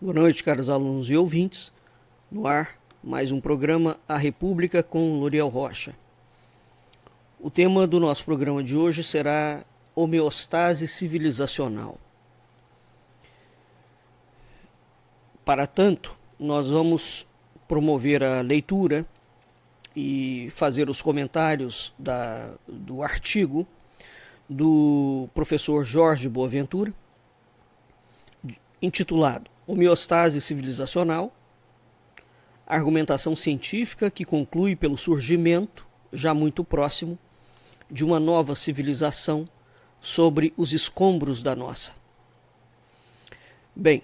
Boa noite, caros alunos e ouvintes. No ar, mais um programa A República com Loriel Rocha. O tema do nosso programa de hoje será homeostase civilizacional. Para tanto, nós vamos promover a leitura e fazer os comentários do artigo do professor Jorge Boaventura, intitulado Homeostase Civilizacional, argumentação científica que conclui pelo surgimento, já muito próximo, de uma nova civilização sobre os escombros da nossa. Bem,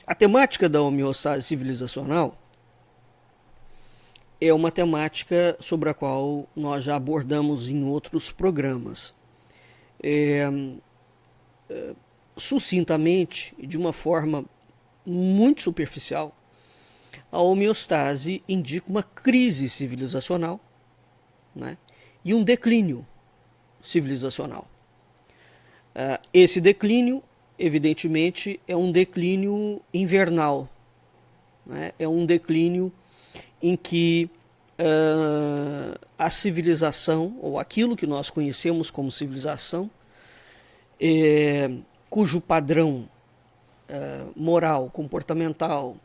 a temática da homeostase civilizacional é uma temática sobre a qual nós já abordamos em outros programas. Sucintamente e de uma forma muito superficial, a homeostase indica uma crise civilizacional, né, e um declínio civilizacional. Esse declínio, evidentemente, é um declínio invernal, né, é um declínio em que a civilização, ou aquilo que nós conhecemos como civilização, cujo padrão moral, comportamental,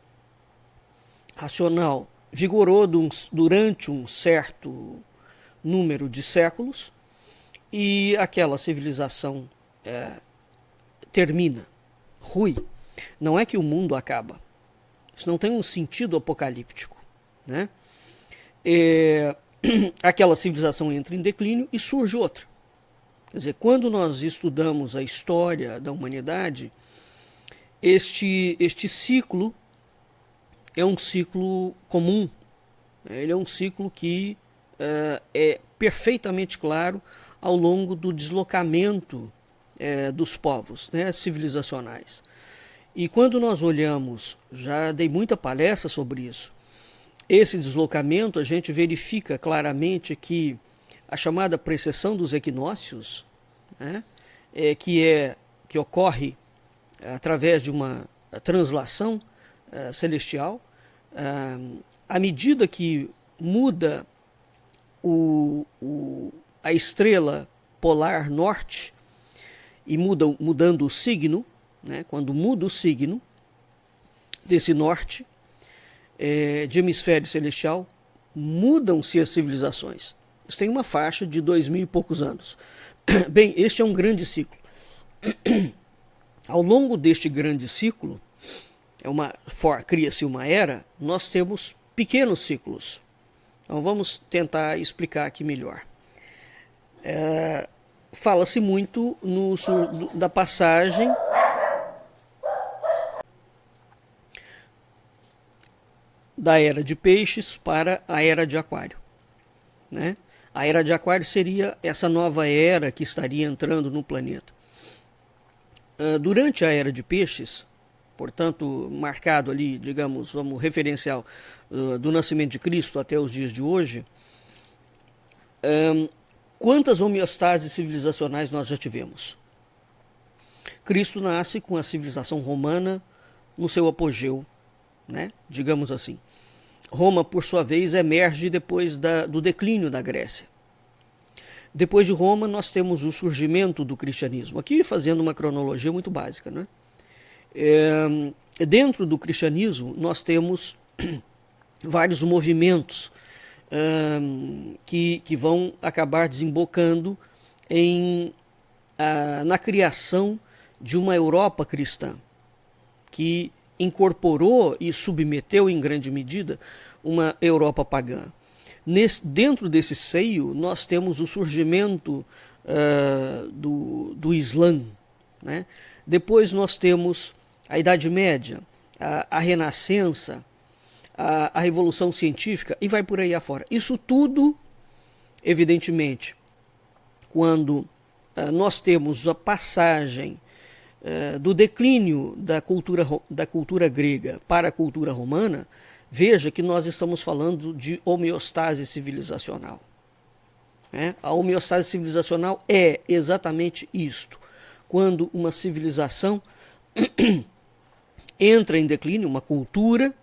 racional, vigorou durante um certo número de séculos, e aquela civilização termina, rui. Não é que o mundo acaba. Isso não tem um sentido apocalíptico, né? Aquela civilização entra em declínio e surge outra. Quer dizer, quando nós estudamos a história da humanidade, este ciclo é um ciclo comum. Ele é um ciclo que é perfeitamente claro ao longo do deslocamento dos povos, né, civilizacionais. E quando nós olhamos, já dei muita palestra sobre isso, esse deslocamento a gente verifica claramente que a chamada precessão dos equinócios, né, que ocorre através de uma translação celestial, à medida que muda a estrela polar norte e mudando o signo, né, quando muda o signo desse norte de hemisfério celestial, mudam-se as civilizações. Isso tem uma faixa de 2000 e poucos anos. Bem, este é um grande ciclo. Ao longo deste grande ciclo, cria-se uma era, nós temos pequenos ciclos. Então vamos tentar explicar aqui melhor. Fala-se muito da passagem da era de peixes para a era de aquário, né? A era de aquário seria essa nova era que estaria entrando no planeta. Durante a era de peixes, portanto, marcado ali, digamos, vamos referencial do nascimento de Cristo até os dias de hoje, quantas homeostases civilizacionais nós já tivemos? Cristo nasce com a civilização romana no seu apogeu, né? Digamos assim. Roma, por sua vez, emerge depois do declínio da Grécia. Depois de Roma, nós temos o surgimento do cristianismo. Aqui fazendo uma cronologia muito básica, né? Dentro do cristianismo, nós temos vários movimentos que vão acabar desembocando na criação de uma Europa cristã, que incorporou e submeteu em grande medida uma Europa pagã. Dentro desse seio, nós temos o surgimento do Islã, né? Depois nós temos a Idade Média, a Renascença, a Revolução Científica, e vai por aí afora. Isso tudo, evidentemente, quando nós temos a passagem do declínio da cultura grega para a cultura romana, veja que nós estamos falando de homeostase civilizacional. A homeostase civilizacional é exatamente isto. Quando uma civilização entra em declínio, uma cultura,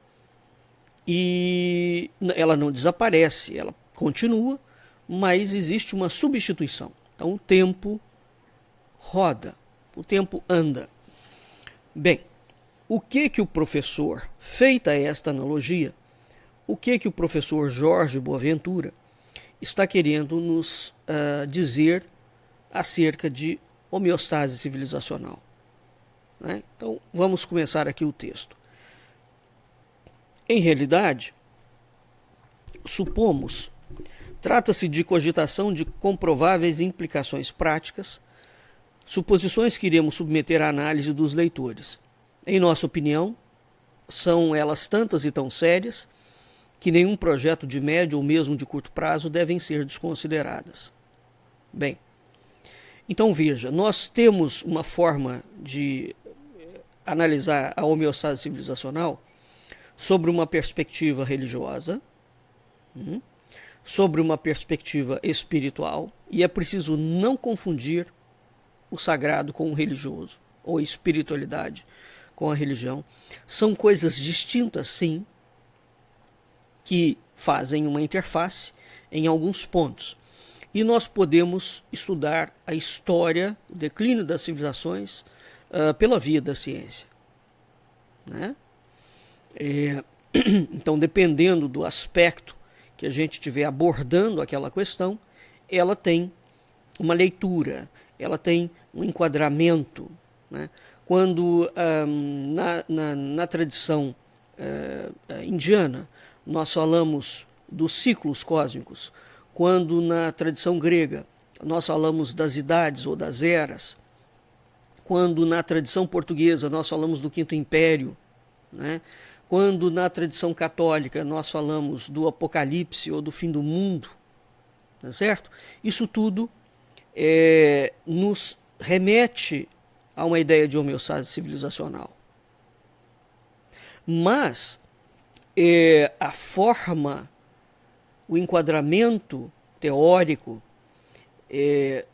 e ela não desaparece, ela continua, mas existe uma substituição. Então o tempo roda, o tempo anda. Bem, o que o professor, feita esta analogia, o que o professor Jorge Boaventura está querendo nos dizer acerca de homeostase civilizacional? Né? Então vamos começar aqui o texto. Em realidade, supomos, trata-se de cogitação de comprováveis implicações práticas, suposições que iremos submeter à análise dos leitores. Em nossa opinião, são elas tantas e tão sérias que nenhum projeto de médio ou mesmo de curto prazo devem ser desconsideradas. Bem, então veja, nós temos uma forma de analisar a homeostase civilizacional sobre uma perspectiva religiosa, sobre uma perspectiva espiritual, e é preciso não confundir o sagrado com o religioso, ou a espiritualidade com a religião. São coisas distintas, sim, que fazem uma interface em alguns pontos. E nós podemos estudar a história, o declínio das civilizações pela via da ciência. Né? Então, dependendo do aspecto que a gente estiver abordando aquela questão, ela tem uma leitura, ela tem um enquadramento. Né? Quando na tradição indiana nós falamos dos ciclos cósmicos, quando na tradição grega nós falamos das idades ou das eras, quando na tradição portuguesa nós falamos do Quinto Império, né? Quando na tradição católica nós falamos do Apocalipse ou do fim do mundo, tá certo? Isso tudo nos remete a uma ideia de homeostase civilizacional. Mas a forma, o enquadramento teórico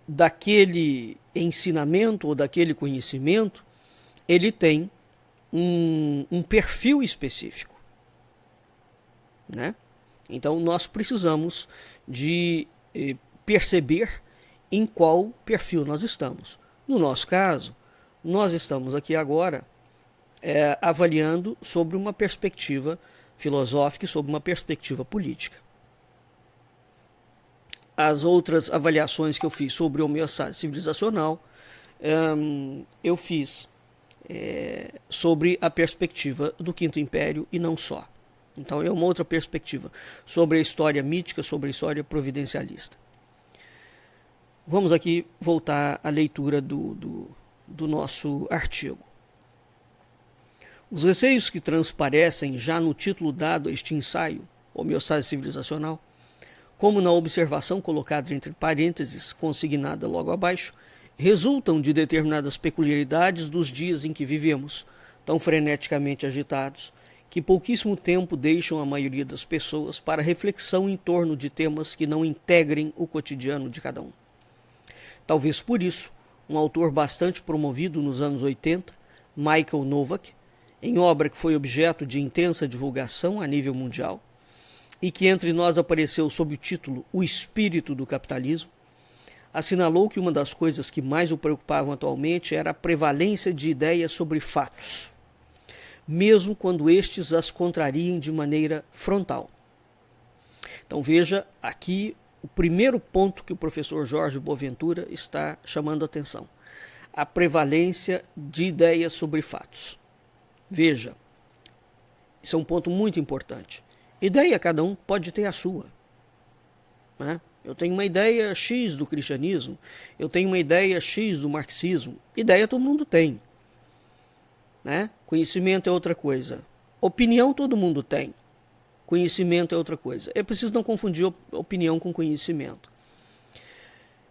daquele ensinamento ou daquele conhecimento, ele tem um perfil específico. Né? Então nós precisamos de perceber em qual perfil nós estamos. No nosso caso, nós estamos aqui agora avaliando sobre uma perspectiva filosófica e sobre uma perspectiva política. As outras avaliações que eu fiz sobre homeostase civilizacional, eu fiz sobre a perspectiva do Quinto Império e não só. Então é uma outra perspectiva sobre a história mítica, sobre a história providencialista. Vamos aqui voltar à leitura do nosso artigo. Os receios que transparecem já no título dado a este ensaio, Homeostase Civilizacional, como na observação colocada entre parênteses, consignada logo abaixo, resultam de determinadas peculiaridades dos dias em que vivemos, tão freneticamente agitados, que pouquíssimo tempo deixam a maioria das pessoas para reflexão em torno de temas que não integrem o cotidiano de cada um. Talvez por isso, um autor bastante promovido nos anos 80, Michael Novak, em obra que foi objeto de intensa divulgação a nível mundial, e que entre nós apareceu sob o título O Espírito do Capitalismo, assinalou que uma das coisas que mais o preocupavam atualmente era a prevalência de ideias sobre fatos, mesmo quando estes as contrariem de maneira frontal. Então veja aqui o primeiro ponto que o professor Jorge Boaventura está chamando a atenção: a prevalência de ideias sobre fatos. Veja, isso é um ponto muito importante. Ideia cada um pode ter a sua, né? Eu tenho uma ideia X do cristianismo, eu tenho uma ideia X do marxismo. Ideia todo mundo tem, né? Conhecimento é outra coisa. Opinião todo mundo tem. Conhecimento é outra coisa. É preciso não confundir opinião com conhecimento.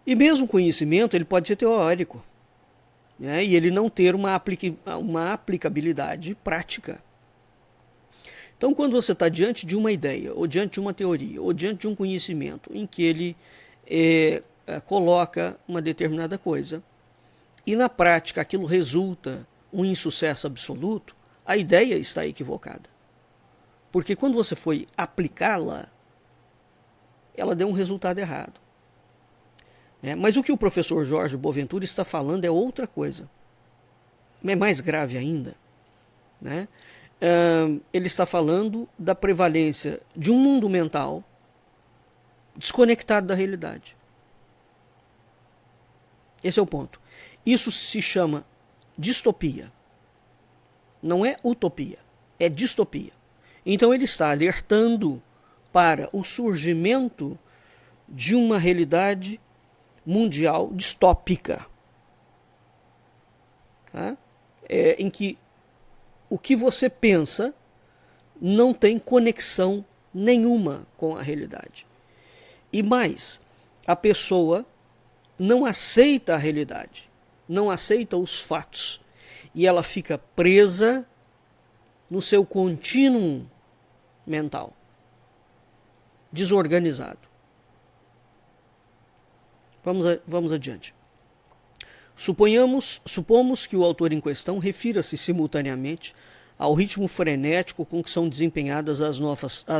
E mesmo conhecimento, ele pode ser teórico, né? E ele não ter uma aplicabilidade prática. Então, quando você está diante de uma ideia, ou diante de uma teoria, ou diante de um conhecimento em que ele coloca uma determinada coisa, e na prática aquilo resulta um insucesso absoluto, a ideia está equivocada. Porque quando você foi aplicá-la, ela deu um resultado errado. Mas o que o professor Jorge Boaventura está falando é outra coisa. É mais grave ainda. Ele está falando da prevalência de um mundo mental desconectado da realidade. Esse é o ponto. Isso se chama distopia. Não é utopia, é distopia. Então ele está alertando para o surgimento de uma realidade mundial distópica. Em que o que você pensa não tem conexão nenhuma com a realidade. E mais, a pessoa não aceita a realidade, não aceita os fatos, e ela fica presa no seu contínuo mental, desorganizado. Vamos adiante. Supomos que o autor em questão refira-se simultaneamente ao ritmo frenético com que são desempenhadas as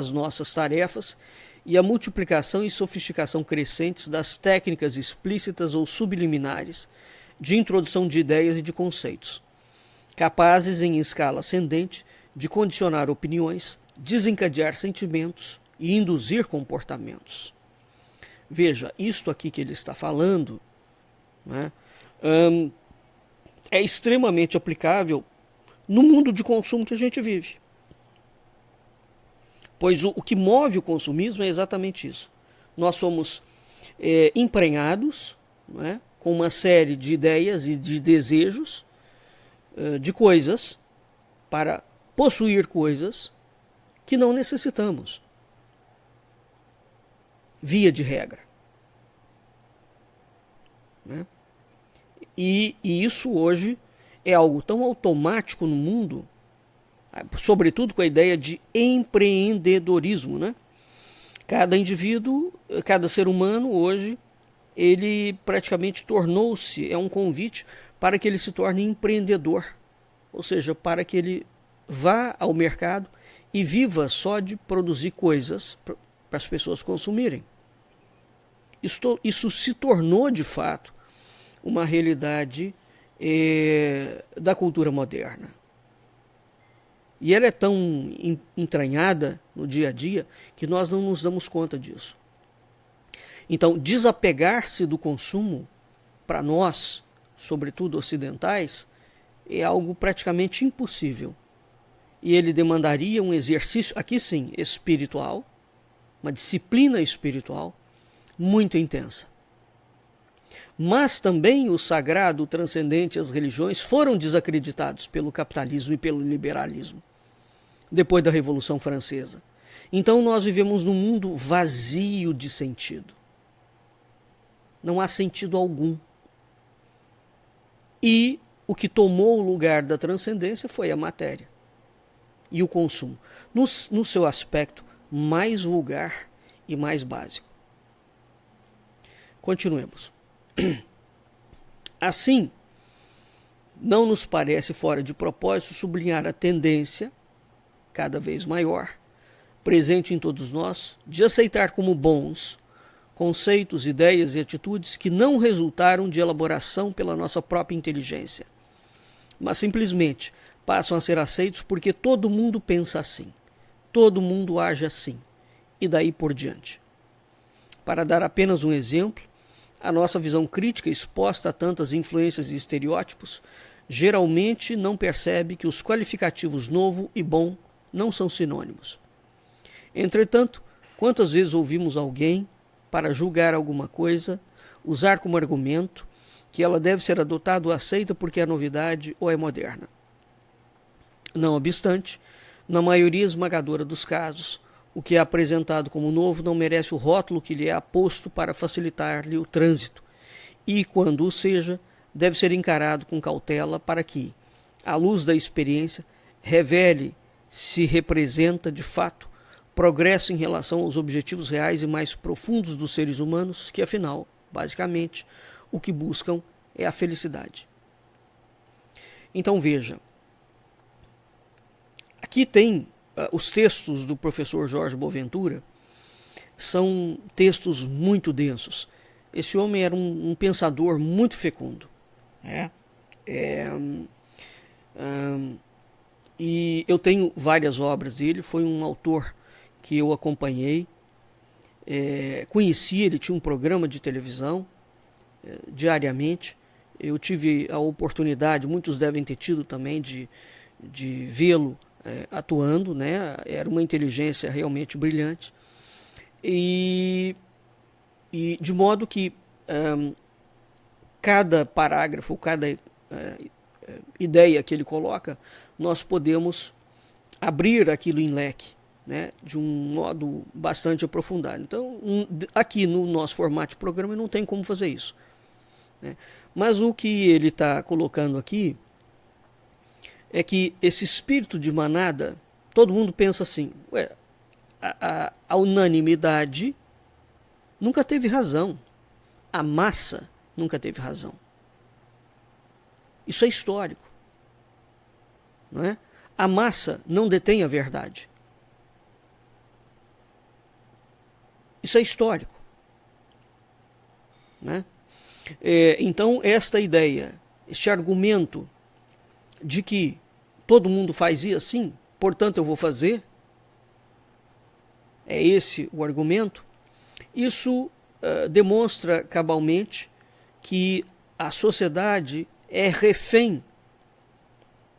nossas tarefas e a multiplicação e sofisticação crescentes das técnicas explícitas ou subliminares de introdução de ideias e de conceitos, capazes em escala ascendente de condicionar opiniões, desencadear sentimentos e induzir comportamentos. Veja, isto aqui que ele está falando, é extremamente aplicável no mundo de consumo que a gente vive. Pois o que move o consumismo é exatamente isso. Nós somos emprenhados com uma série de ideias e de desejos de coisas para possuir coisas que não necessitamos, via de regra. E isso hoje é algo tão automático no mundo, sobretudo com a ideia de empreendedorismo. Cada indivíduo, cada ser humano hoje, ele praticamente tornou-se, é um convite para que ele se torne empreendedor, ou seja, para que ele vá ao mercado e viva só de produzir coisas para as pessoas consumirem. Isso se tornou, de fato, uma realidade da cultura moderna. E ela é tão entranhada no dia a dia que nós não nos damos conta disso. Então, desapegar-se do consumo, para nós, sobretudo ocidentais, é algo praticamente impossível. E ele demandaria um exercício, aqui sim, espiritual, uma disciplina espiritual muito intensa. Mas também o sagrado, o transcendente, as religiões foram desacreditados pelo capitalismo e pelo liberalismo, depois da Revolução Francesa. Então nós vivemos num mundo vazio de sentido. Não há sentido algum. E o que tomou o lugar da transcendência foi a matéria e o consumo, no seu aspecto mais vulgar e mais básico. Continuemos. Assim, não nos parece fora de propósito sublinhar a tendência, cada vez maior, presente em todos nós, de aceitar como bons conceitos, ideias e atitudes que não resultaram de elaboração pela nossa própria inteligência, mas simplesmente passam a ser aceitos porque todo mundo pensa assim, todo mundo age assim, e daí por diante. Para dar apenas um exemplo, a nossa visão crítica, exposta a tantas influências e estereótipos, geralmente não percebe que os qualificativos novo e bom não são sinônimos. Entretanto, quantas vezes ouvimos alguém, para julgar alguma coisa, usar como argumento que ela deve ser adotada ou aceita porque é novidade ou é moderna? Não obstante, na maioria esmagadora dos casos, o que é apresentado como novo não merece o rótulo que lhe é aposto para facilitar-lhe o trânsito, e, quando o seja, deve ser encarado com cautela para que, à luz da experiência, revele se representa, de fato, progresso em relação aos objetivos reais e mais profundos dos seres humanos, que, afinal, basicamente, o que buscam é a felicidade. Então, veja, Aqui tem os textos do professor Jorge Boaventura, são textos muito densos. Esse homem era um pensador muito fecundo, né? E eu tenho várias obras dele. Foi um autor que eu acompanhei, conheci. Ele tinha um programa de televisão diariamente. Eu tive a oportunidade, muitos devem ter tido também, de vê-lo atuando, né? Era uma inteligência realmente brilhante. E de modo que cada parágrafo, cada ideia que ele coloca, nós podemos abrir aquilo em leque, né, de um modo bastante aprofundado. Então, aqui no nosso formato de programa não tem como fazer isso, né? Mas o que ele está colocando aqui é que esse espírito de manada, todo mundo pensa assim, a unanimidade nunca teve razão, a massa nunca teve razão. Isso é histórico, não é? A massa não detém a verdade. Isso é histórico, né? Então, esta ideia, este argumento de que todo mundo faz assim, portanto eu vou fazer, é esse o argumento. Isso demonstra cabalmente que a sociedade é refém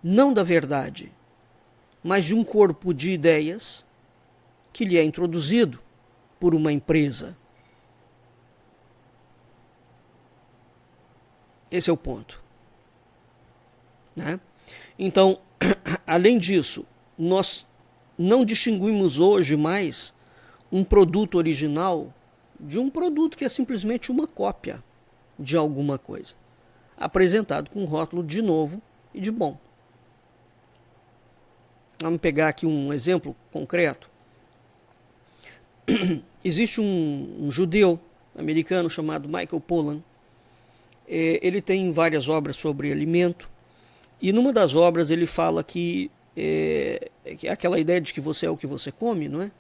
não da verdade, mas de um corpo de ideias que lhe é introduzido por uma empresa. Esse é o ponto, né? Então, além disso, nós não distinguimos hoje mais um produto original de um produto que é simplesmente uma cópia de alguma coisa, apresentado com um rótulo de novo e de bom. Vamos pegar aqui um exemplo concreto. Existe um judeu americano chamado Michael Pollan. Ele tem várias obras sobre alimento, e numa das obras ele fala que aquela ideia de que você é o que você come, não é?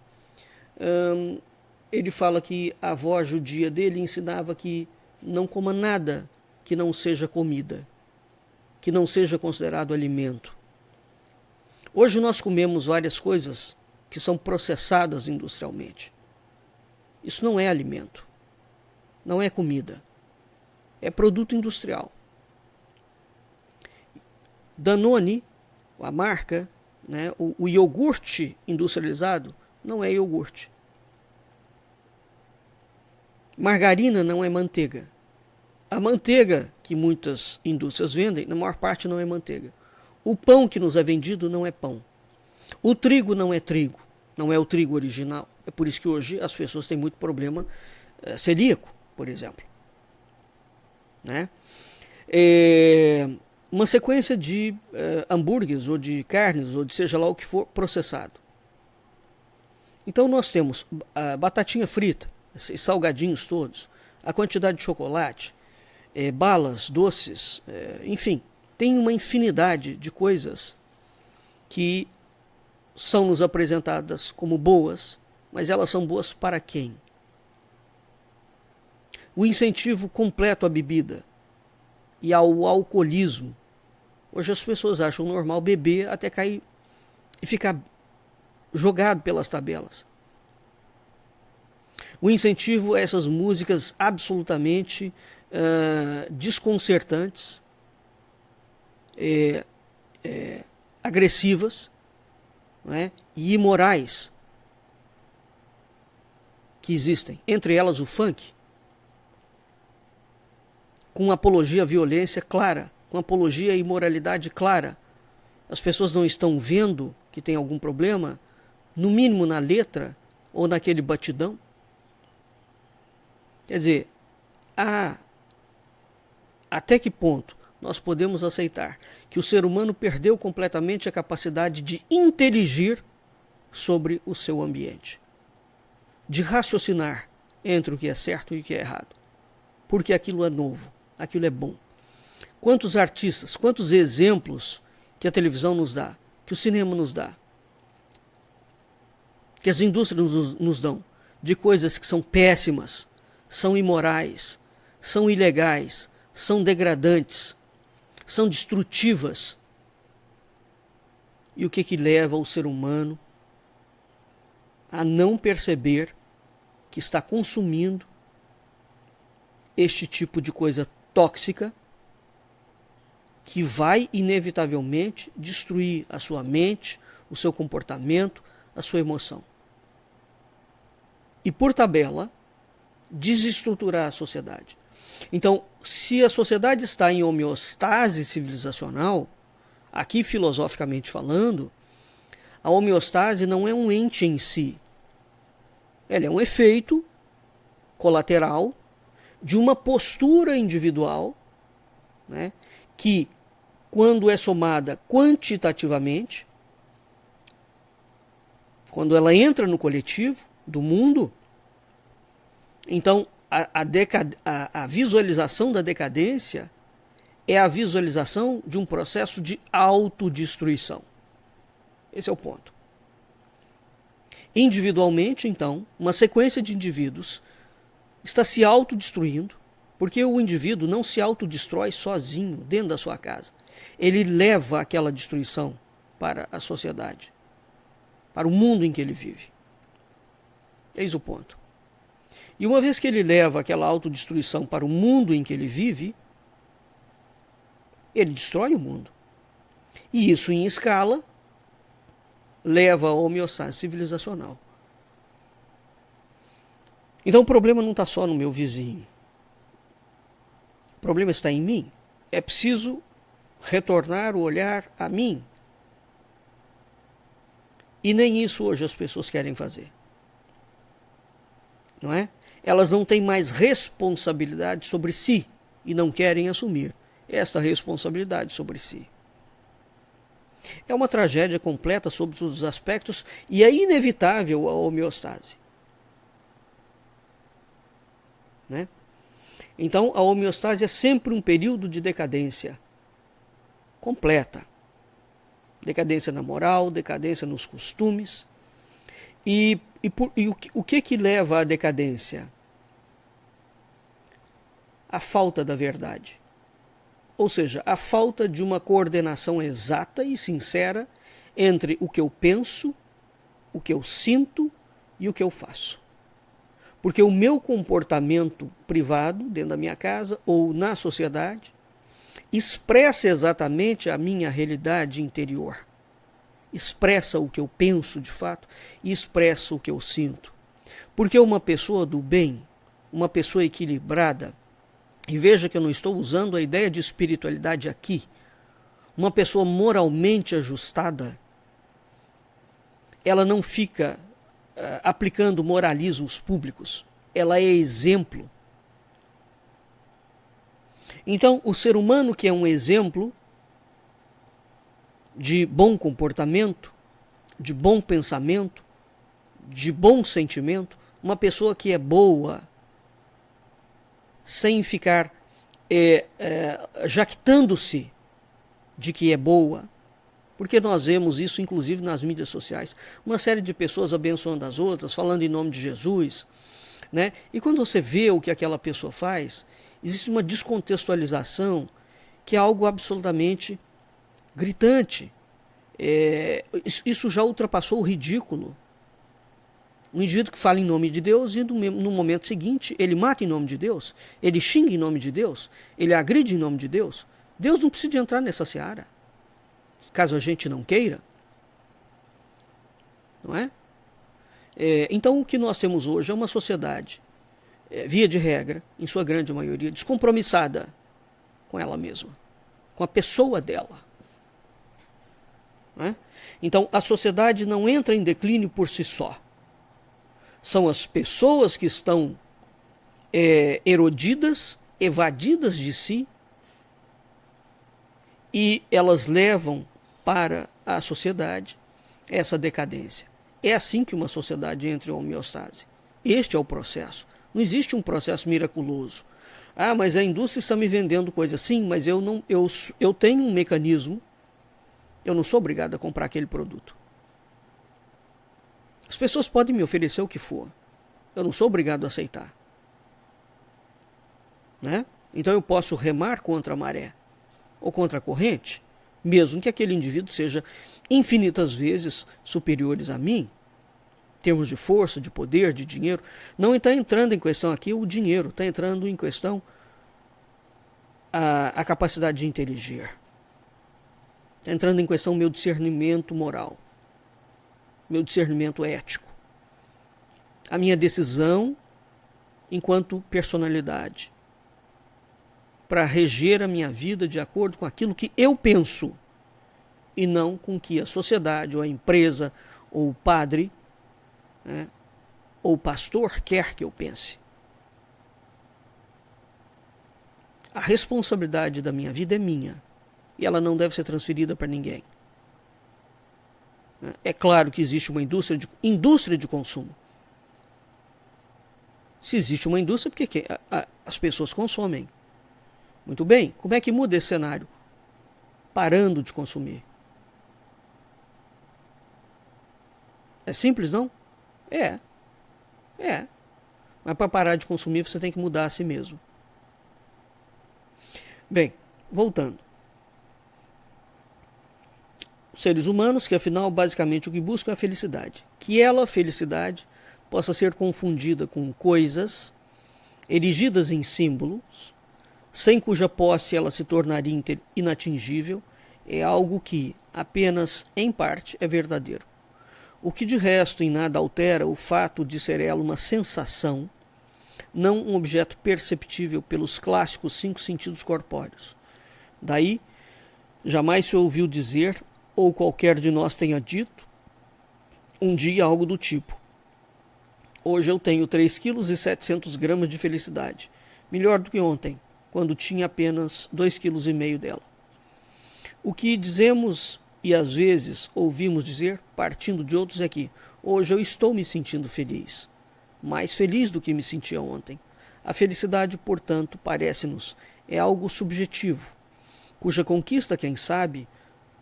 Ele fala que a avó judia dele ensinava que não coma nada que não seja comida, que não seja considerado alimento. Hoje nós comemos várias coisas que são processadas industrialmente. Isso não é alimento, não é comida, é produto industrial. Danone, a marca, né, o iogurte industrializado não é iogurte. Margarina não é manteiga. A manteiga que muitas indústrias vendem, na maior parte não é manteiga. O pão que nos é vendido não é pão. O trigo não é trigo, não é o trigo original. É por isso que hoje as pessoas têm muito problema celíaco, por exemplo, né? Uma sequência de hambúrgueres ou de carnes ou de seja lá o que for processado. Então nós temos a batatinha frita, esses salgadinhos todos, a quantidade de chocolate, balas, doces, enfim, tem uma infinidade de coisas que são nos apresentadas como boas, mas elas são boas para quem? O incentivo completo à bebida e ao alcoolismo. Hoje as pessoas acham normal beber até cair e ficar jogado pelas tabelas. O incentivo a essas músicas absolutamente desconcertantes, agressivas, não é? E imorais que existem, entre elas o funk, com apologia à violência clara, com apologia à imoralidade clara. As pessoas não estão vendo que tem algum problema, no mínimo na letra ou naquele batidão. Quer dizer, até que ponto nós podemos aceitar que o ser humano perdeu completamente a capacidade de inteligir sobre o seu ambiente, de raciocinar entre o que é certo e o que é errado, porque aquilo é novo, aquilo é bom. Quantos artistas, quantos exemplos que a televisão nos dá, que o cinema nos dá, que as indústrias nos dão de coisas que são péssimas, são imorais, são ilegais, são degradantes, são destrutivas. E o que leva o ser humano a não perceber que está consumindo este tipo de coisa tóxica que vai inevitavelmente destruir a sua mente, o seu comportamento, a sua emoção. E por tabela, desestruturar a sociedade. Então, se a sociedade está em homeostase civilizacional, aqui filosoficamente falando, a homeostase não é um ente em si. Ela é um efeito colateral de uma postura individual, né, que, quando é somada quantitativamente, quando ela entra no coletivo do mundo, então a visualização da decadência é a visualização de um processo de autodestruição. Esse é o ponto. Individualmente, então, uma sequência de indivíduos está se autodestruindo, porque o indivíduo não se autodestrói sozinho dentro da sua casa. Ele leva aquela destruição para a sociedade, para o mundo em que ele vive. Eis o ponto. E uma vez que ele leva aquela autodestruição para o mundo em que ele vive, ele destrói o mundo. E isso em escala leva à homeostase civilizacional. Então o problema não está só no meu vizinho. O problema está em mim. É preciso retornar o olhar a mim. E nem isso hoje as pessoas querem fazer. Não é? Elas não têm mais responsabilidade sobre si e não querem assumir esta responsabilidade sobre si. É uma tragédia completa sob todos os aspectos e é inevitável a homeostase. Né? Então, a homeostase é sempre um período de decadência completa. Decadência na moral, decadência nos costumes. E o que leva à decadência? A falta da verdade. Ou seja, a falta de uma coordenação exata e sincera entre o que eu penso, o que eu sinto e o que eu faço. Porque o meu comportamento privado, dentro da minha casa ou na sociedade, expressa exatamente a minha realidade interior. Expressa o que eu penso de fato e expressa o que eu sinto. Porque uma pessoa do bem, uma pessoa equilibrada, e veja que eu não estou usando a ideia de espiritualidade aqui, uma pessoa moralmente ajustada, ela não fica aplicando moralismos públicos, ela é exemplo. Então, o ser humano que é um exemplo de bom comportamento, de bom pensamento, de bom sentimento, uma pessoa que é boa, sem ficar jactando-se de que é boa, porque nós vemos isso inclusive nas mídias sociais, uma série de pessoas abençoando as outras, falando em nome de Jesus, né? E quando você vê o que aquela pessoa faz, existe uma descontextualização que é algo absolutamente gritante. Isso já ultrapassou o ridículo. Um indivíduo que fala em nome de Deus e no momento seguinte ele mata em nome de Deus, ele xinga em nome de Deus, ele agride em nome de Deus. Deus não precisa de entrar nessa seara, caso a gente não queira. Não é? Então o que nós temos hoje é uma sociedade, via de regra, em sua grande maioria, descompromissada com ela mesma, com a pessoa dela. Não é? Então a sociedade não entra em declínio por si só. São as pessoas que estão erodidas, evadidas de si, e elas levam para a sociedade essa decadência. É assim que uma sociedade entra em homeostase. Este é o processo. Não existe um processo miraculoso. Ah, mas a indústria está me vendendo coisa. Sim, mas eu tenho um mecanismo, eu não sou obrigado a comprar aquele produto. As pessoas podem me oferecer o que for. Eu não sou obrigado a aceitar. Né? Então eu posso remar contra a maré ou contra a corrente, mesmo que aquele indivíduo seja infinitas vezes superiores a mim, em termos de força, de poder, de dinheiro. Não está entrando em questão aqui o dinheiro, está entrando em questão a capacidade de inteligir. Está entrando em questão o meu discernimento moral, meu discernimento ético, a minha decisão enquanto personalidade, para reger a minha vida de acordo com aquilo que eu penso, e não com o que a sociedade, ou a empresa, ou o padre, né, ou o pastor quer que eu pense. A responsabilidade da minha vida é minha, e ela não deve ser transferida para ninguém. É claro que existe uma indústria de consumo. Se existe uma indústria, porque as pessoas consomem. Muito bem, como é que muda esse cenário? Parando de consumir. É simples, não? É. Mas para parar de consumir, você tem que mudar a si mesmo. Bem, voltando. Os seres humanos, que afinal, basicamente, o que buscam é a felicidade. Que ela, felicidade, possa ser confundida com coisas erigidas em símbolos, sem cuja posse ela se tornaria inatingível, é algo que, apenas em parte, é verdadeiro. O que de resto em nada altera o fato de ser ela uma sensação, não um objeto perceptível pelos clássicos 5 sentidos corpóreos. Daí, jamais se ouviu dizer, ou qualquer de nós tenha dito, um dia algo do tipo: hoje eu tenho 3,7 kg de felicidade, melhor do que ontem, quando tinha apenas 2,5 kg dela. O que dizemos e às vezes ouvimos dizer, partindo de outros, é que hoje eu estou me sentindo feliz, mais feliz do que me sentia ontem. A felicidade, portanto, parece-nos, é algo subjetivo, cuja conquista, quem sabe,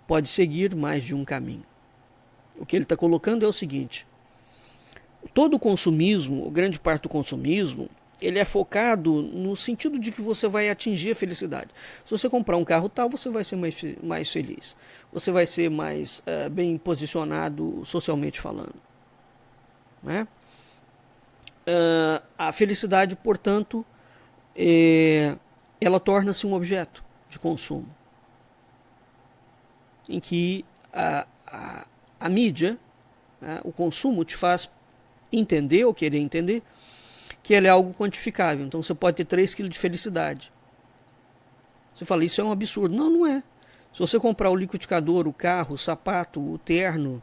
pode seguir mais de um caminho. O que ele está colocando é o seguinte: todo o consumismo, ou grande parte do consumismo, ele é focado no sentido de que você vai atingir a felicidade. Se você comprar um carro tal, você vai ser mais feliz. Você vai ser mais bem posicionado socialmente falando. Né? A felicidade, portanto, ela torna-se um objeto de consumo, em que a mídia, o consumo, te faz entender ou querer entender que ele é algo quantificável. Então você pode ter 3 kg de felicidade. Você fala, isso é um absurdo. Não, não é. Se você comprar o liquidificador, o carro, o sapato, o terno,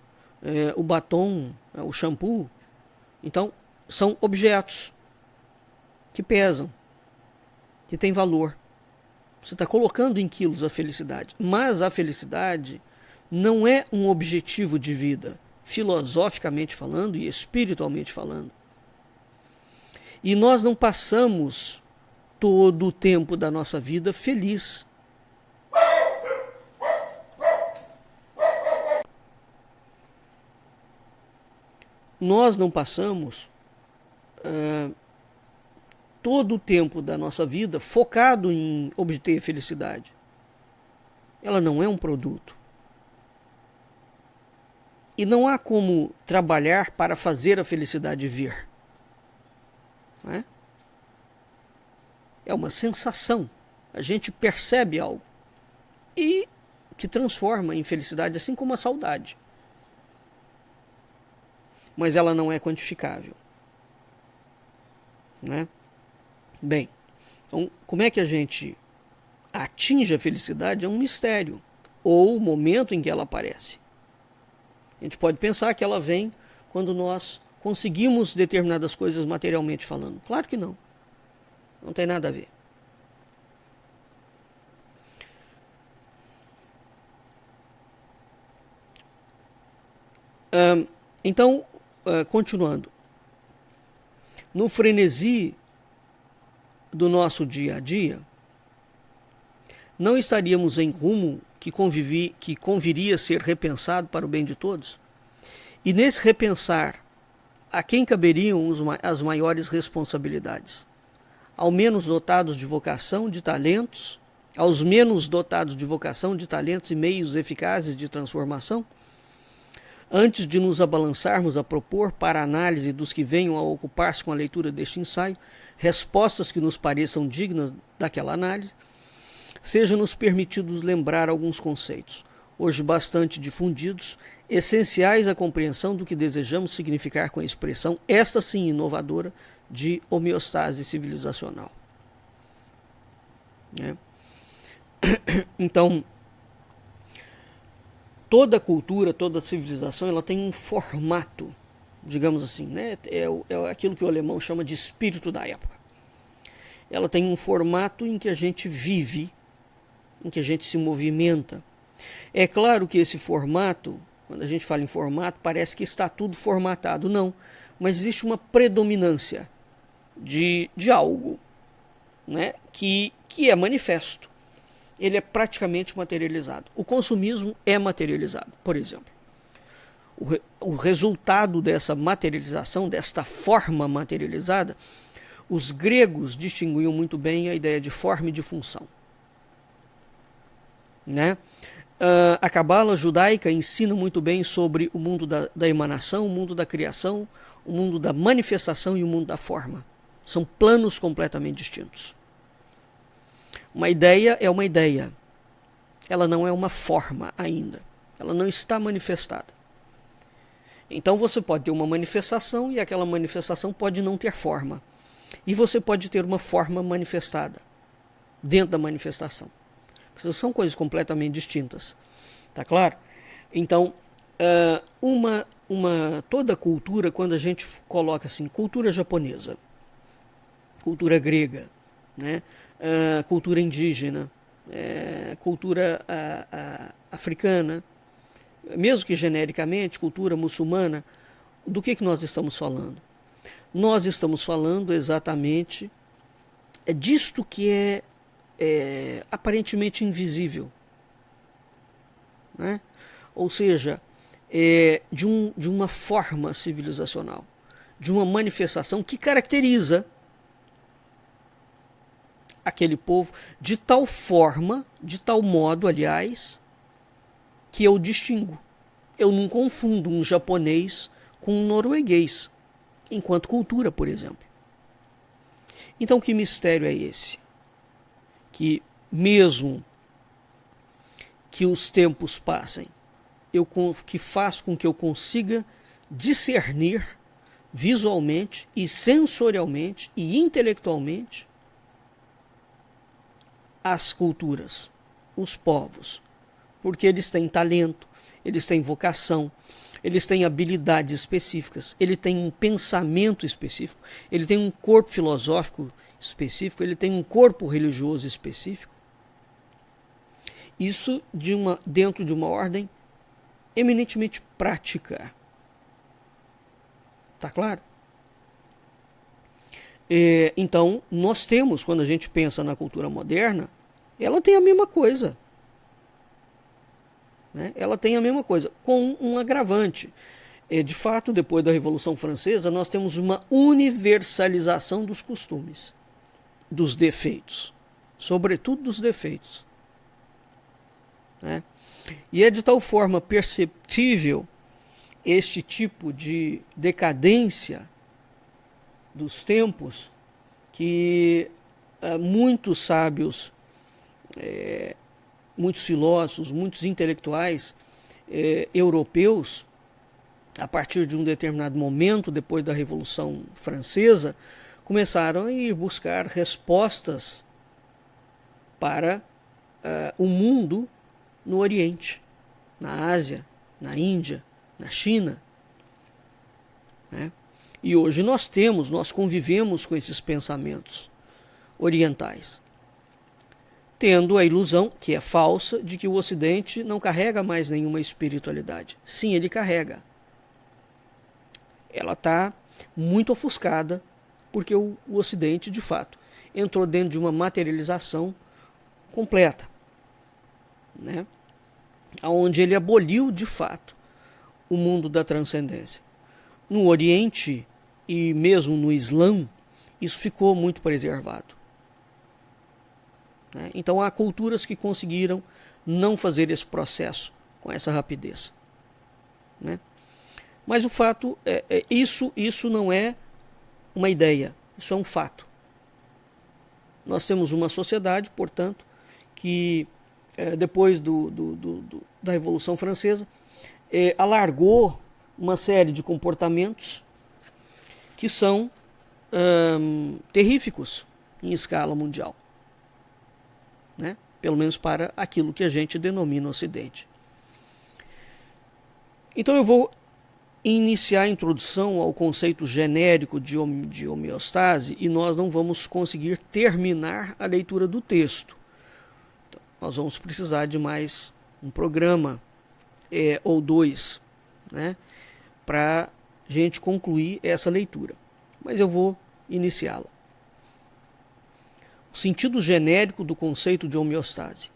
o batom, o shampoo, então são objetos que pesam, que têm valor. Você está colocando em quilos a felicidade. Mas a felicidade não é um objetivo de vida, filosoficamente falando e espiritualmente falando. E nós não passamos todo o tempo da nossa vida feliz. Nós não passamos todo o tempo da nossa vida focado em obter felicidade. Ela não é um produto. E não há como trabalhar para fazer a felicidade vir. Não é? É uma sensação. A gente percebe algo e que transforma em felicidade, assim como a saudade. Mas ela não é quantificável. Né? Bem, então, como é que a gente atinge a felicidade é um mistério, ou o momento em que ela aparece. A gente pode pensar que ela vem quando nós conseguimos determinadas coisas materialmente falando. Claro que não. Não tem nada a ver. Então, continuando. No frenesi do nosso dia a dia, não estaríamos em rumo que conviria ser repensado para o bem de todos? E nesse repensar a quem caberiam as maiores responsabilidades? Ao menos dotados de vocação, de talentos, aos menos dotados de vocação, de talentos e meios eficazes de transformação? Antes de nos abalançarmos a propor, para análise dos que venham a ocupar-se com a leitura deste ensaio, respostas que nos pareçam dignas daquela análise, seja-nos permitido lembrar alguns conceitos, hoje bastante difundidos, essenciais à compreensão do que desejamos significar com a expressão, esta sim inovadora, de homeostase civilizacional. Então, toda cultura, toda civilização, ela tem um formato, digamos assim, né? É aquilo que o alemão chama de espírito da época. Ela tem um formato em que a gente vive, em que a gente se movimenta. É claro que esse formato, quando a gente fala em formato, parece que está tudo formatado. Não, mas existe uma predominância de algo, né? que é manifesto. Ele é praticamente materializado. O consumismo é materializado, por exemplo. O resultado dessa materialização, desta forma materializada, os gregos distinguiam muito bem a ideia de forma e de função. Né? A cabala judaica ensina muito bem sobre o mundo da emanação, o mundo da criação, o mundo da manifestação e o mundo da forma. São planos completamente distintos. Uma ideia é uma ideia. Ela não é uma forma ainda. Ela não está manifestada. Então você pode ter uma manifestação e aquela manifestação pode não ter forma. E você pode ter uma forma manifestada dentro da manifestação. São coisas completamente distintas. Tá claro? Então, toda cultura, quando a gente coloca assim, cultura japonesa, cultura grega, né? Cultura indígena, cultura africana, mesmo que genericamente, cultura muçulmana, do que nós estamos falando? Nós estamos falando exatamente disto que é aparentemente invisível, né? Ou seja, de uma forma civilizacional, de uma manifestação que caracteriza aquele povo de tal forma, de tal modo, aliás, que eu distingo. Eu não confundo um japonês com um norueguês, enquanto cultura, por exemplo. Então, que mistério é esse? Que mesmo que os tempos passem, que faz com que eu consiga discernir visualmente e sensorialmente e intelectualmente as culturas, os povos, porque eles têm talento, eles têm vocação, eles têm habilidades específicas, ele tem um pensamento específico, ele tem um corpo filosófico específico, ele tem um corpo religioso específico. Isso dentro de uma ordem eminentemente prática. Tá claro? Então, nós temos, quando a gente pensa na cultura moderna, ela tem a mesma coisa. Né? Ela tem a mesma coisa, com um agravante. De fato, depois da Revolução Francesa, nós temos uma universalização dos costumes, dos defeitos, sobretudo dos defeitos. Né? E é de tal forma perceptível este tipo de decadência dos tempos que muitos sábios, muitos filósofos, muitos intelectuais europeus, a partir de um determinado momento, depois da Revolução Francesa, começaram a ir buscar respostas para o mundo no Oriente, na Ásia, na Índia, na China. Né? E hoje nós convivemos com esses pensamentos orientais, tendo a ilusão, que é falsa, de que o Ocidente não carrega mais nenhuma espiritualidade. Sim, ele carrega. Ela está muito ofuscada, porque o Ocidente, de fato, entrou dentro de uma materialização completa, né? Onde ele aboliu, de fato, o mundo da transcendência. no Oriente e mesmo no Islã, isso ficou muito preservado. Né? Então há culturas que conseguiram não fazer esse processo com essa rapidez. Né? Mas o fato isso não é uma ideia, isso é um fato. Nós temos uma sociedade, portanto, que depois da Revolução Francesa alargou uma série de comportamentos que são terríficos em escala mundial, né? Pelo menos para aquilo que a gente denomina Ocidente. Então eu vou iniciar a introdução ao conceito genérico de homeostase e nós não vamos conseguir terminar a leitura do texto. Então, nós vamos precisar de mais um programa ou dois, né, para a gente concluir essa leitura. Mas eu vou iniciá-la. O sentido genérico do conceito de homeostase.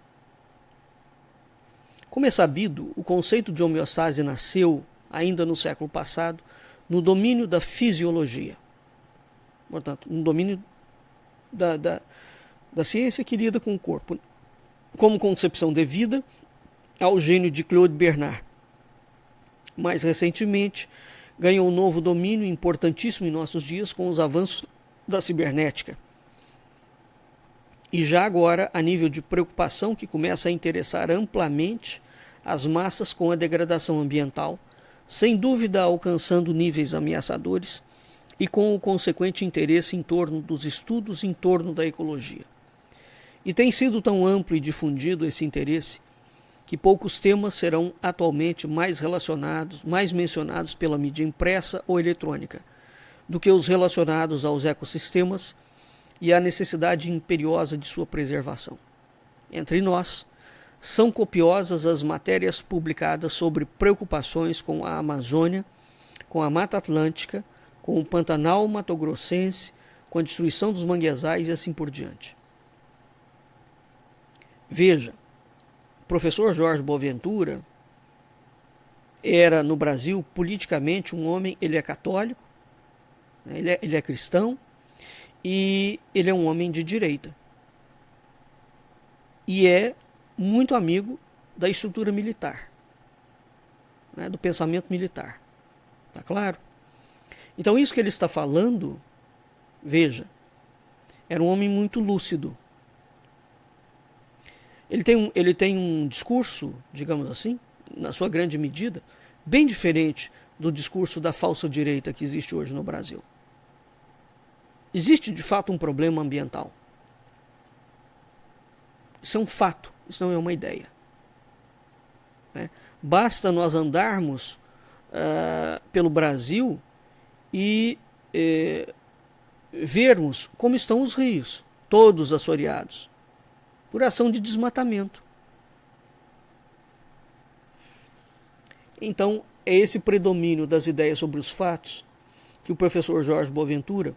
Como é sabido, o conceito de homeostase nasceu ainda no século passado, no domínio da fisiologia. Portanto, no domínio da ciência que lida com o corpo, como concepção devida ao gênio de Claude Bernard. Mais recentemente, ganhou um novo domínio importantíssimo em nossos dias com os avanços da cibernética. E já agora, a nível de preocupação que começa a interessar amplamente as massas com a degradação ambiental, sem dúvida alcançando níveis ameaçadores e com o consequente interesse em torno dos estudos em torno da ecologia. E tem sido tão amplo e difundido esse interesse que poucos temas serão atualmente mais mencionados pela mídia impressa ou eletrônica, do que os relacionados aos ecossistemas e à necessidade imperiosa de sua preservação. Entre nós, são copiosas as matérias publicadas sobre preocupações com a Amazônia, com a Mata Atlântica, com o Pantanal Mato-Grossense, com a destruição dos manguezais e assim por diante. Veja, o professor Jorge Boaventura era, no Brasil, politicamente um homem, ele é católico, né, ele é cristão, e ele é um homem de direita. E é muito amigo da estrutura militar, né, do pensamento militar. Tá claro? Então isso que ele está falando, veja, era um homem muito lúcido. Ele tem um discurso, digamos assim, na sua grande medida, bem diferente do discurso da falsa direita que existe hoje no Brasil. Existe de fato um problema ambiental. Isso é um fato, isso não é uma ideia. Né? Basta nós andarmos pelo Brasil e vermos como estão os rios, todos assoreados, por ação de desmatamento. Então, é esse predomínio das ideias sobre os fatos que o professor Jorge Boaventura,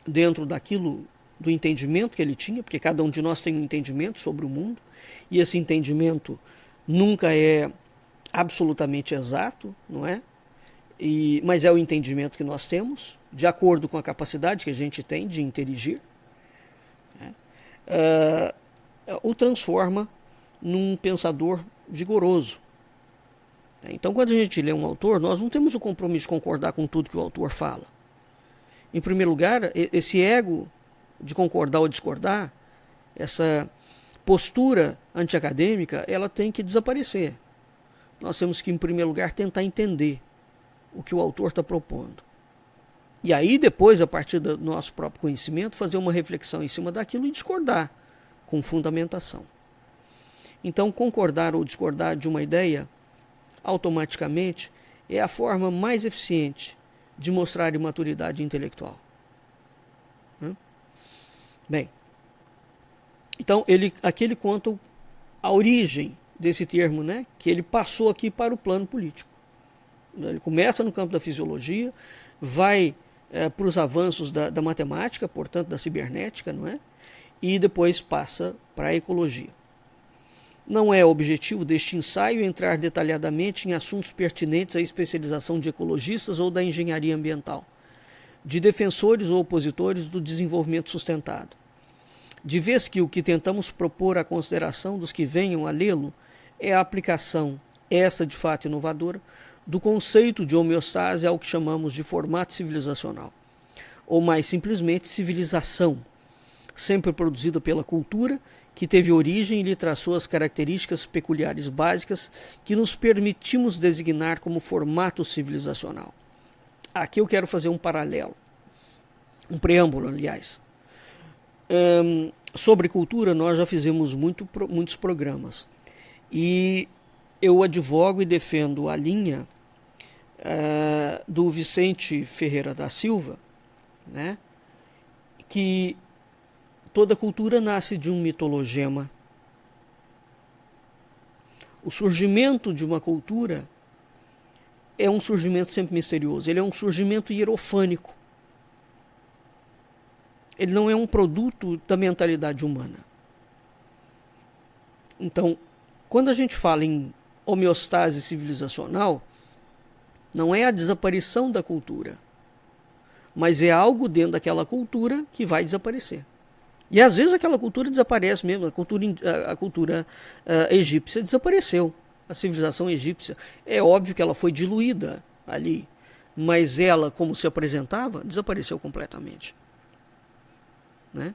dentro daquilo do entendimento que ele tinha, porque cada um de nós tem um entendimento sobre o mundo, e esse entendimento nunca é absolutamente exato, não é? Mas é o entendimento que nós temos, de acordo com a capacidade que a gente tem de interagir, né? O transforma num pensador vigoroso. Então, quando a gente lê um autor, nós não temos o compromisso de concordar com tudo que o autor fala. Em primeiro lugar, esse ego de concordar ou discordar, essa postura antiacadêmica, ela tem que desaparecer. Nós temos que, em primeiro lugar, tentar entender o que o autor está propondo. E aí, depois, a partir do nosso próprio conhecimento, fazer uma reflexão em cima daquilo e discordar com fundamentação. Então, concordar ou discordar de uma ideia, automaticamente, é a forma mais eficiente de mostrar imaturidade intelectual. Bem, então aqui ele conta a origem desse termo, né, que ele passou aqui para o plano político. Ele começa no campo da fisiologia, vai para os avanços da matemática, portanto da cibernética, não é? E depois passa para a ecologia. Não é objetivo deste ensaio entrar detalhadamente em assuntos pertinentes à especialização de ecologistas ou da engenharia ambiental, de defensores ou opositores do desenvolvimento sustentado. De vez que o que tentamos propor à consideração dos que venham a lê-lo é a aplicação, essa de fato inovadora, do conceito de homeostase ao que chamamos de formato civilizacional, ou mais simplesmente civilização, sempre produzida pela cultura, que teve origem e lhe traçou as características peculiares básicas que nos permitimos designar como formato civilizacional. Aqui eu quero fazer um paralelo, um preâmbulo, aliás. Sobre cultura, nós já fizemos muitos programas. E eu advogo e defendo a linha do Vicente Ferreira da Silva, né, que toda cultura nasce de um mitologema. O surgimento de uma cultura é um surgimento sempre misterioso. Ele é um surgimento hierofânico. Ele não é um produto da mentalidade humana. Então, quando a gente fala em homeostase civilizacional, não é a desaparição da cultura, mas é algo dentro daquela cultura que vai desaparecer. E às vezes aquela cultura desaparece mesmo. A cultura egípcia desapareceu. A civilização egípcia, é óbvio que ela foi diluída ali, mas ela, como se apresentava, desapareceu completamente, né?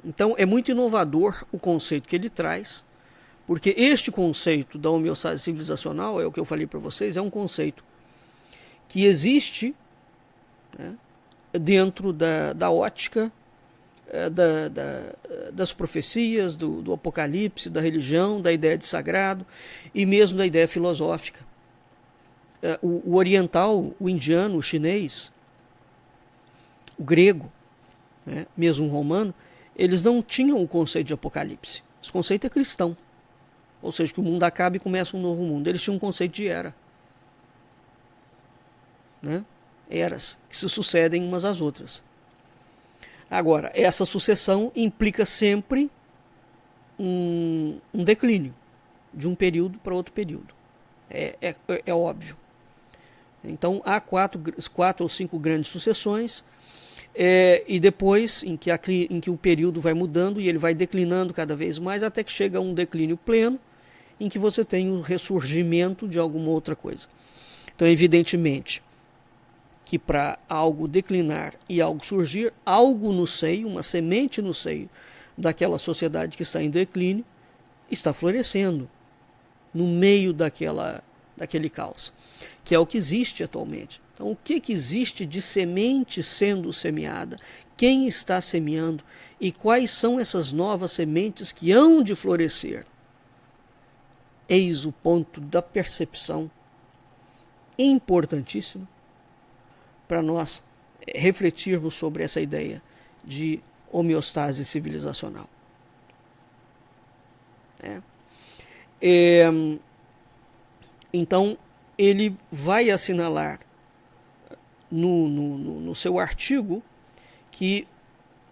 Então é muito inovador o conceito que ele traz, porque este conceito da homeostase civilizacional, é o que eu falei para vocês, é um conceito que existe, né, dentro da ótica das profecias, do apocalipse, da religião, da ideia de sagrado e mesmo da ideia filosófica. O oriental, o indiano, o chinês, o grego, né, mesmo o romano, eles não tinham o conceito de apocalipse. Esse conceito é cristão. Ou seja, que o mundo acaba e começa um novo mundo. Eles tinham um conceito de era, né? Eras que se sucedem umas às outras. Agora, essa sucessão implica sempre um declínio de um período para outro período. É óbvio. Então, há quatro ou cinco grandes sucessões, e depois em que o período vai mudando e ele vai declinando cada vez mais, até que chega a um declínio pleno, em que você tem o ressurgimento de alguma outra coisa. Então, evidentemente, que para algo declinar e algo surgir, algo no seio, uma semente no seio daquela sociedade que está em declínio, está florescendo no meio daquele caos, que é o que existe atualmente. Então, o que existe de semente sendo semeada? Quem está semeando? E quais são essas novas sementes que hão de florescer? Eis o ponto da percepção importantíssimo para nós refletirmos sobre essa ideia de homeostase civilizacional. Então, ele vai assinalar no seu artigo que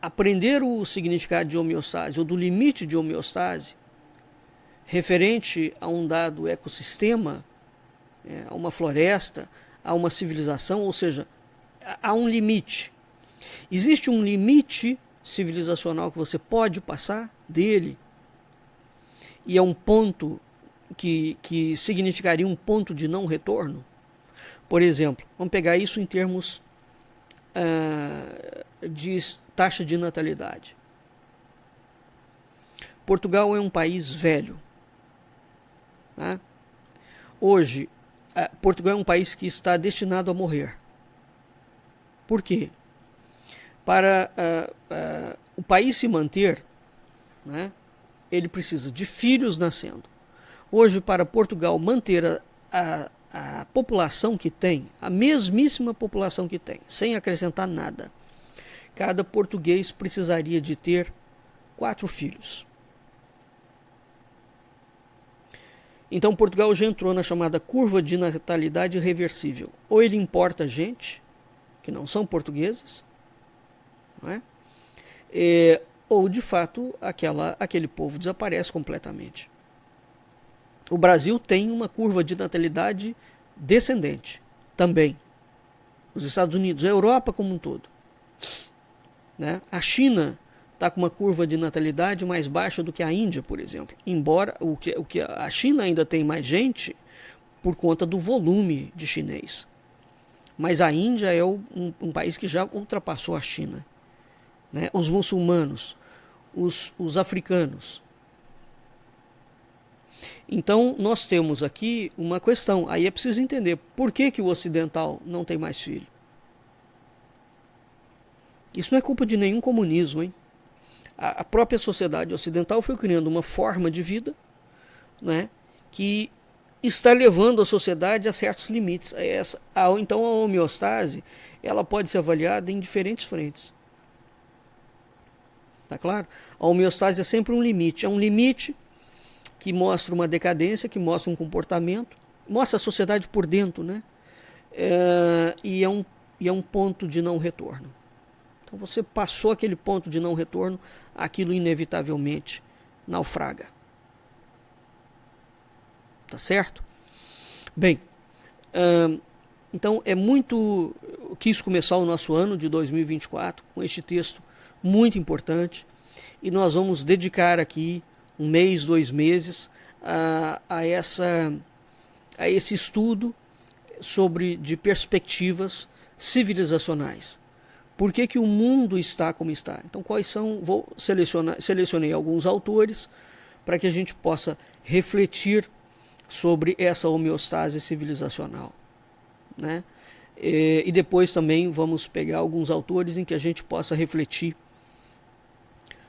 aprender o significado de homeostase ou do limite de homeostase referente a um dado ecossistema, a uma floresta, a uma civilização, ou seja, há um limite. Existe um limite civilizacional que você pode passar dele, e é um ponto que significaria um ponto de não retorno. Por exemplo, vamos pegar isso em termos de taxa de natalidade. Portugal é um país velho, tá? Hoje, Portugal é um país que está destinado a morrer. Por quê? Para o país se manter, né, ele precisa de filhos nascendo. Hoje, para Portugal manter a população que tem, a mesmíssima população que tem, sem acrescentar nada, cada português precisaria de ter 4 filhos. Então Portugal já entrou na chamada curva de natalidade reversível. Ou ele importa gente, que não são portugueses, não é? ou de fato aquele povo desaparece completamente. O Brasil tem uma curva de natalidade descendente também. Os Estados Unidos, a Europa como um todo. Né? A China está com uma curva de natalidade mais baixa do que a Índia, por exemplo. Embora a China ainda tem mais gente por conta do volume de chinês. Mas a Índia é um país que já ultrapassou a China. Né? Os muçulmanos, os africanos. Então nós temos aqui uma questão. Aí é preciso entender por que o ocidental não tem mais filho. Isso não é culpa de nenhum comunismo, hein? A própria sociedade ocidental foi criando uma forma de vida, né, que está levando a sociedade a certos limites. Então a homeostase ela pode ser avaliada em diferentes frentes. Tá claro? A homeostase é sempre um limite. É um limite que mostra uma decadência, que mostra um comportamento, mostra a sociedade por dentro, né? E é um ponto de não retorno. Então você passou aquele ponto de não retorno, aquilo inevitavelmente naufraga. Tá certo? Bem, então eu quis começar o nosso ano de 2024 com este texto muito importante e nós vamos dedicar aqui 1 mês, 2 meses a esse estudo de perspectivas civilizacionais. Por que o mundo está como está? Então, selecionei alguns autores para que a gente possa refletir sobre essa homeostase civilizacional. Né? E depois também vamos pegar alguns autores em que a gente possa refletir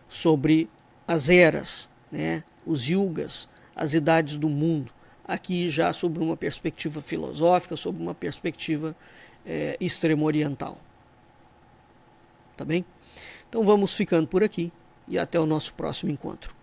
sobre as eras, né? Os yugas, as idades do mundo, aqui já sobre uma perspectiva filosófica, sobre uma perspectiva extremo-oriental. Tá bem? Então vamos ficando por aqui e até o nosso próximo encontro.